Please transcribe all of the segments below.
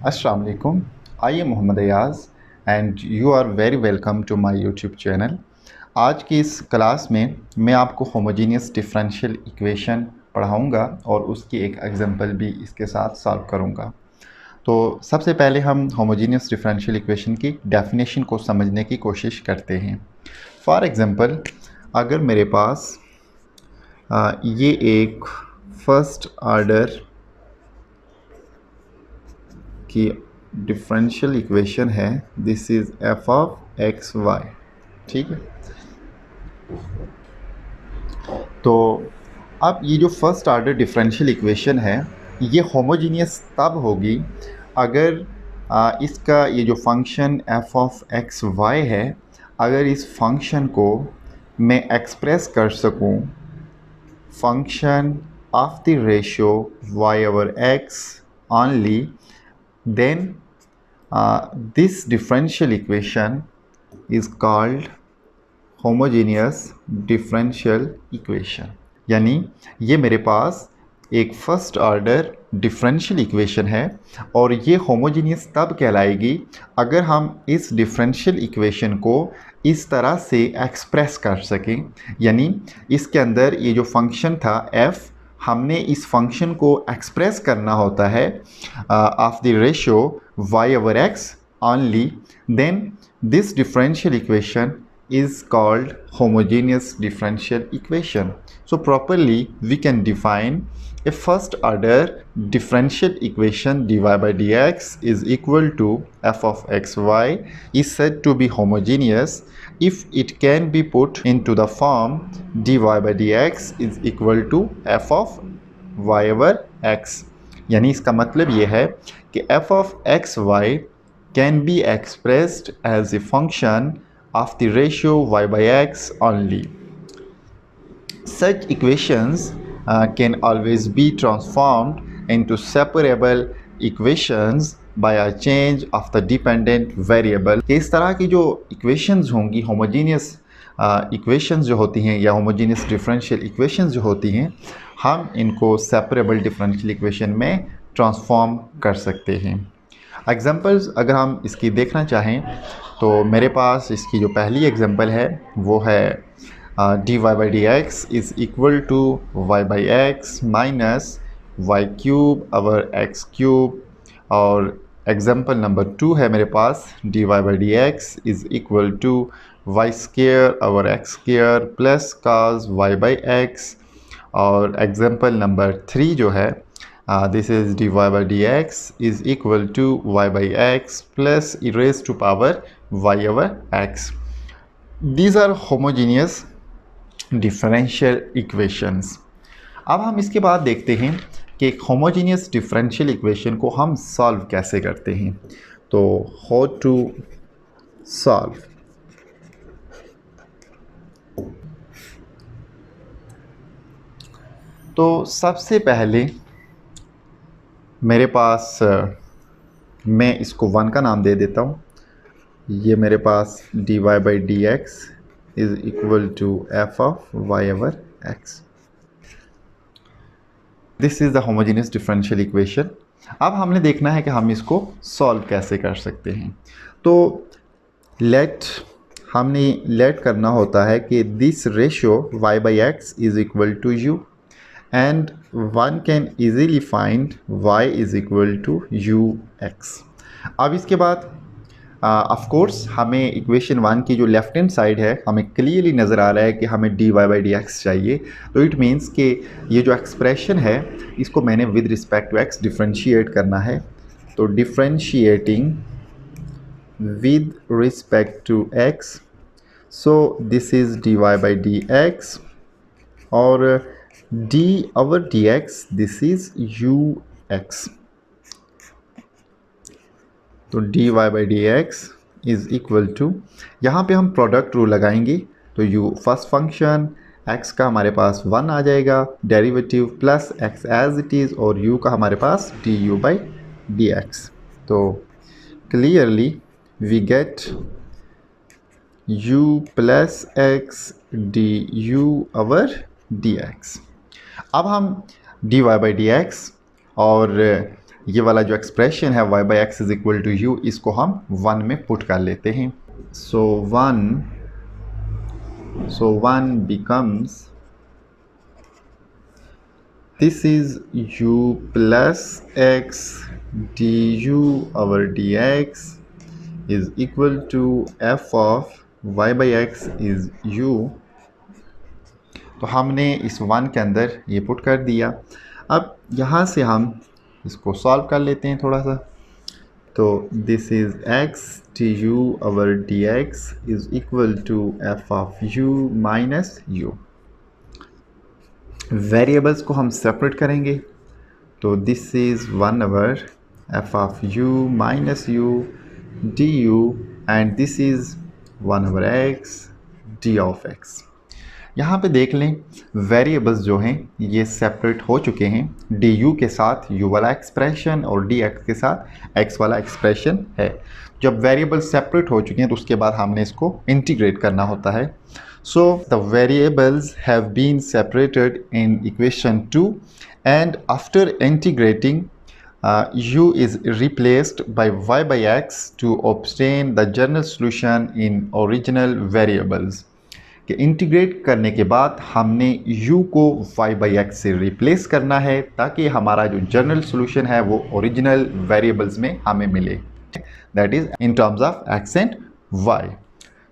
Assalamu alaikum. I am Mohammad Ayaz and you are very welcome to my YouTube channel. आज की इस class में मैं आपको होमोजीनियस डिफरेंशियल इक्वेशन पढ़ाऊंगा और उसकी एक एग्जांपल भी इसके साथ सॉल्व करूंगा। तो सबसे पहले हम होमोजीनियस डिफरेंशियल इक्वेशन की डेफिनेशन को समझने की कोशिश करते हैं। फॉर एग्जांपल, अगर मेरे पास ये एक फर्स्ट ऑर्डर की डिफरेंशियल इक्वेशन है, this is F of X Y. ठीक है, तो अब ये जो फर्स्ट ऑर्डर डिफरेंशियल इक्वेशन है ये होमोजीनियस तब होगी अगर इसका ये जो function F of X Y है, अगर इस फंक्शन को मैं एक्सप्रेस कर सकूं function of the ratio Y over X only, then this differential equation is called homogeneous differential equation। यानी ये मेरे पास एक फर्स्ट ऑर्डर डिफरेंशियल इक्वेशन है और ये होमोजीनियस तब कहलाएगी अगर हम इस डिफरेंशियल इक्वेशन को इस तरह से एक्सप्रेस कर सकें। यानी इसके अंदर ये जो फंक्शन था f, हमने इस फंक्शन को एक्सप्रेस करना होता है of the ratio y over x only, then this differential equation is called homogeneous differential equation. So properly we can define a first order differential equation dy by dx is equal to f of xy is said to be homogeneous if it can be put into the form dy by dx is equal to f of y over x। यानी इसका मतलब ये है कि f of xy can be expressed as a function of the ratio y by x only. Such equations can always be transformed into separable equations by a change of the dependent variable। इस तरह की जो equations होंगी, homogeneous equations जो होती हैं या homogeneous differential equations जो होती हैं, हम इनको separable differential equation में transform कर सकते हैं। एग्जांपल्स अगर हम इसकी देखना चाहें तो मेरे पास इसकी जो पहली एग्जांपल है वो है dy by D X is equal to Y by X minus Y cube over X cube. और एग्जांपल नंबर 2 है मेरे पास dy by D X is equal to Y square over X square plus cos Y by X. और example number 3 जो है this is dy by dx is equal to y by x plus e raised to power y over x. These are homogeneous differential equations। अब हम इसके बाद देखते हैं कि एक homogeneous differential equation को हम solve कैसे करते हैं। तो how to solve। तो सबसे पहले मेरे पास मैं इसको 1 का नाम दे देता हूँ। ये मेरे पास dy by D X is equal to F of Y over X. This is the homogeneous differential equation. अब हमने देखना है कि हम इसको सॉल्व कैसे कर सकते हैं। तो हमने लेट करना होता है कि this ratio y by X is equal to u and one can easily find y is equal to ux। अब इसके बाद ऑफ कोर्स हमें इक्वेशन 1 की जो लेफ्ट हैंड साइड है हमें क्लियरली नज़र आ रहा है कि हमें dy बाई डी एक्स चाहिए। तो इट मीन्स कि ये जो एक्सप्रेशन है इसको मैंने with respect to x differentiate करना है। तो differentiating with respect to x, so this is dy by D X और d over dx this is ux। तो dy by D X is equal to, यहाँ पे हम प्रोडक्ट रूल लगाएंगे तो u फर्स्ट फंक्शन x का हमारे पास 1 आ जाएगा, derivative plus x as it is और u का हमारे पास du बाई डी एक्स। तो clearly we get u plus x du over dx। अब हम dy बाई डी एक्स और ये वाला जो एक्सप्रेशन है y by X is equal to u, इसको हम 1 में पुट कर लेते हैं. So 1 becomes, this is u plus x du over dx is equal to f of y by x is u. तो हमने इस 1 के अंदर ये पुट कर दिया. अब यहाँ से हम इसको सॉल्व कर लेते हैं थोड़ा सा. तो this is x du over dx is equal to f of u minus u. Variables को हम सेपरेट करेंगे. तो this is 1 over f of u minus u du and this is 1 over x d of x. यहाँ पे देख लें variables जो हैं ये सेपरेट हो चुके हैं. du के साथ u वाला एक्सप्रेशन और dx के साथ x वाला एक्सप्रेशन है. जब वेरिएबल्स सेपरेट हो चुके हैं तो उसके बाद हमने इसको इंटीग्रेट करना होता है. So the variables have been separated in equation 2 and after integrating u is replaced by y by x to obtain the general solution in original variables. कि इंटीग्रेट करने के बाद हमने u को y बाई एक्स से replace करना है ताकि हमारा जो जनरल सोल्यूशन है वो ओरिजिनल वेरिएबल्स में हमें मिले, that is in terms of x and y.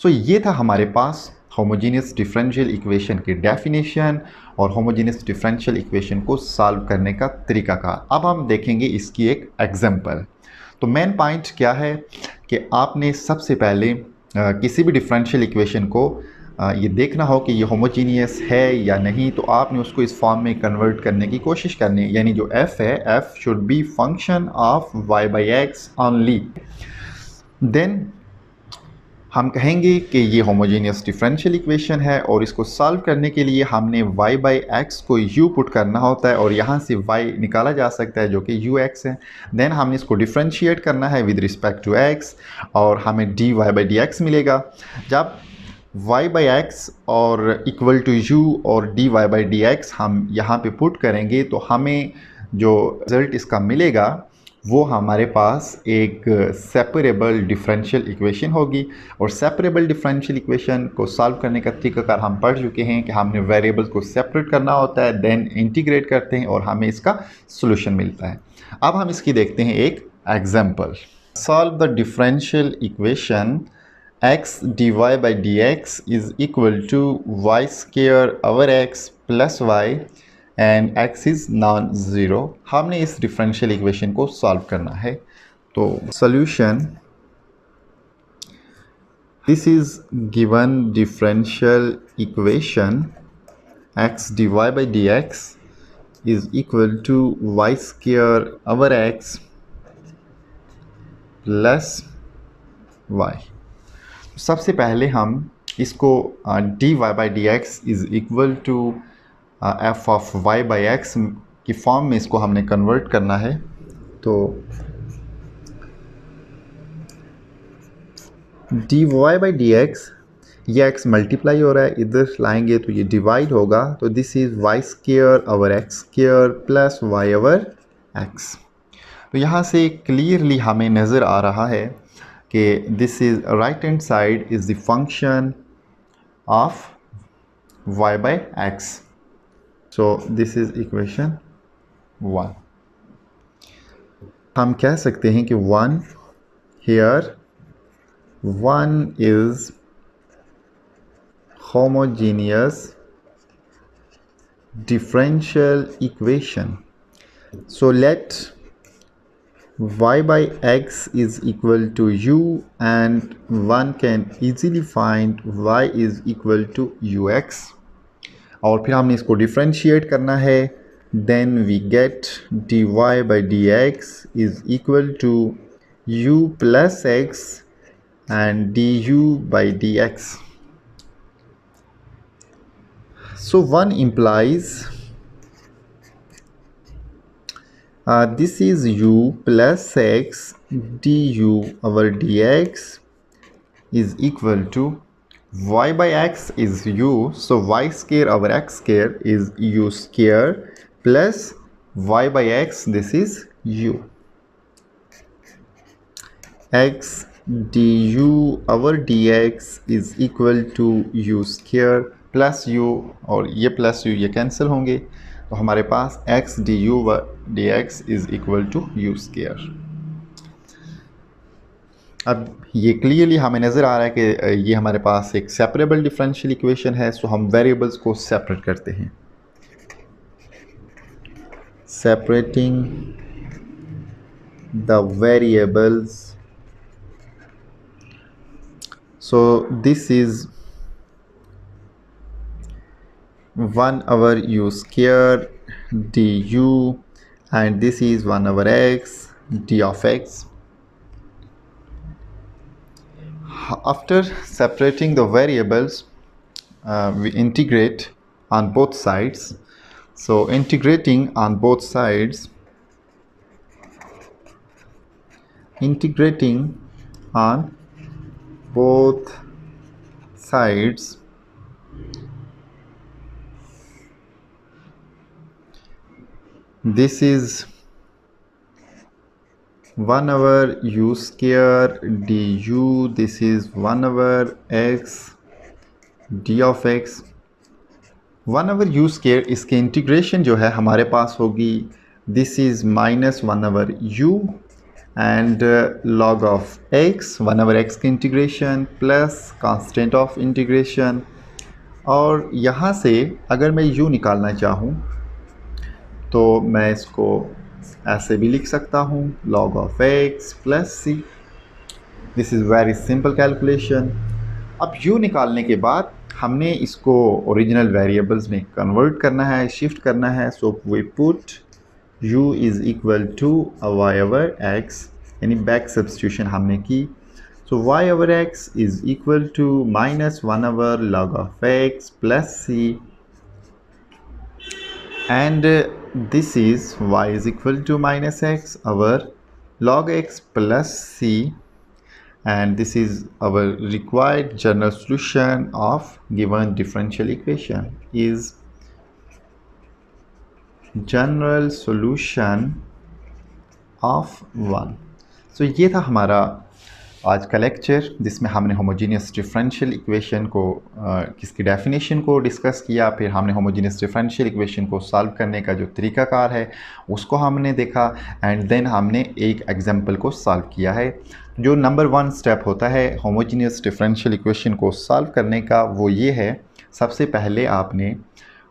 सो ये था हमारे पास होमोजीनियस डिफरेंशियल इक्वेशन की डेफिनेशन और होमोजीनियस डिफरेंशियल इक्वेशन को सॉल्व करने का तरीकाकार. अब हम देखेंगे इसकी एक एग्जांपल. तो मेन पॉइंट क्या है कि आपने सबसे पहले किसी भी डिफरेंशियल इक्वेशन को ये देखना हो कि ये होमोजीनियस है या नहीं. तो आपने उसको इस फॉर्म में कन्वर्ट करने की कोशिश करनी है. यानी जो f है, f should be function of y by X only. Then हम कहेंगे कि ये होमोजीनियस डिफरेंशियल इक्वेशन है और इसको सॉल्व करने के लिए हमने y बाई एक्स को u पुट करना होता है और यहाँ से y निकाला जा सकता है जो कि ux है. देन हमने इसको डिफ्रेंशिएट करना है विद रिस्पेक्ट टू x और हमें dy बाई dx मिलेगा. जब y बाई एक्स और इक्वल टू u और dy बाई dx हम यहाँ पे पुट करेंगे तो हमें जो रिज़ल्ट इसका मिलेगा वो हमारे पास एक सेपरेबल डिफरेंशियल इक्वेशन होगी. और सेपरेबल डिफरेंशियल इक्वेशन को सॉल्व करने का तरीकाकार हम पढ़ चुके हैं कि हमने वेरिएबल्स को सेपरेट करना होता है, देन इंटीग्रेट करते हैं और हमें इसका सोल्यूशन मिलता है. अब हम इसकी देखते हैं एक example. Solve the differential equation x dy by dx is equal to y square over x plus y and x is non-zero. हमने इस डिफरेंशियल इक्वेशन को सॉल्व करना है. तो solution, this is given differential equation x dy by dx is equal to y square over x plus y. सबसे पहले हम इसको dy by dx is equal to f of y by X की form में इसको हमने convert करना है. तो dy बाई dx, ये x मल्टीप्लाई हो रहा है, इधर लाएंगे तो ये डिवाइड होगा. तो this is y square over x square plus y over x. तो यहाँ से क्लियरली हमें नज़र आ रहा है कि this is right hand side is the function of y by x. So this is equation 1. हम कह सकते हैं कि 1 here 1 is homogeneous differential equation. So let y by x is equal to u and one can easily find y is equal to ux और फिर हमने इसको differentiate करना है. then we get dy by dx is equal to u plus x and du by dx. So 1 implies this is u plus x du over dx is equal to y by x is u, so y square over x square is u square plus y by x, this is u. x du our dx is equal to u square plus u, और ये plus u ये cancel होंगे, तो हमारे पास x du dx is equal to u square. अब ये clearly हमें नज़र आ रहा है कि ये हमारे पास एक सेपरेबल डिफरेंशियल इक्वेशन है। सो हम वेरिएबल्स को सेपरेट करते हैं। Separating the variables, so this is 1 over u square du and this is 1 over x d of x. After separating the variables, we integrate on both sides. So integrating on both sides, integrating on both sides, this is 1 over u square du, this is 1 over x d of x। 1 over u square इसके integration जो है हमारे पास होगी, this is minus 1 over u and log of x, 1 over x की integration plus constant of integration. और यहाँ से अगर मैं u निकालना चाहूँ तो मैं इसको ऐसे भी लिख सकता हूँ, log of x plus c। This is very simple calculation. अब u निकालने के बाद हमने इसको ओरिजिनल वेरिएबल्स में कन्वर्ट करना है, शिफ्ट करना है। So we put u is equal to y over x, यानी बैक सब्स्टिट्यूशन हमने की। So y over x is equal to minus 1 over log of x plus c, and this is y is equal to minus x over log x plus c, and this is our required general solution of given differential equation is general solution of 1। So ये था हमारा आज का lecture, जिसमें हमने homogeneous differential equation को किसकी definition को डिस्कस किया, फिर हमने होमोजीनियस डिफरेंशियल इक्वेशन को सॉल्व करने का जो तरीकाकार है उसको हमने देखा, एंड देन हमने एक एग्जांपल को सॉल्व किया है। जो नंबर 1 स्टेप होता है होमोजीनियस डिफरेंशियल इक्वेशन को सॉल्व करने का, वो ये है, सबसे पहले आपने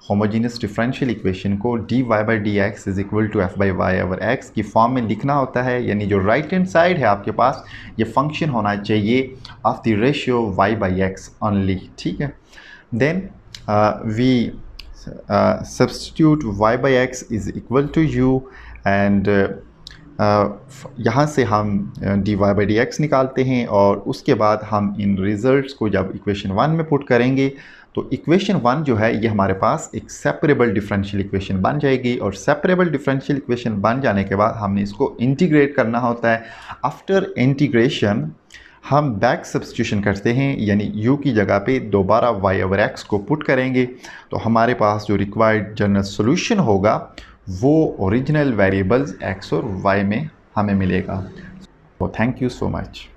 होमोजीनियस डिफरेंशियल इक्वेशन को dy by D X is equal to F by Y over X की फॉर्म में लिखना होता है, यानी जो राइट हैंड साइड है आपके पास ये फंक्शन होना चाहिए of the ratio y by X only, ठीक है। Then we substitute y by X is equal to u, and यहाँ से हम dy बाई डी एक्स निकालते हैं, और उसके बाद हम इन रिजल्ट्स को जब इक्वेशन 1 में पुट करेंगे तो इक्वेशन 1 जो है ये हमारे पास एक सेपरेबल डिफरेंशियल इक्वेशन बन जाएगी, और सेपरेबल डिफरेंशियल इक्वेशन बन जाने के बाद हमने इसको इंटीग्रेट करना होता है। आफ्टर इंटीग्रेशन हम बैक सब्स्टिट्यूशन करते हैं, यानी u की जगह पे दोबारा y ओवर x को पुट करेंगे, तो हमारे पास जो रिक्वायर्ड जनरल सोल्यूशन होगा वो ओरिजिनल वेरिएबल्स x और y में हमें मिलेगा। तो थैंक यू सो मच।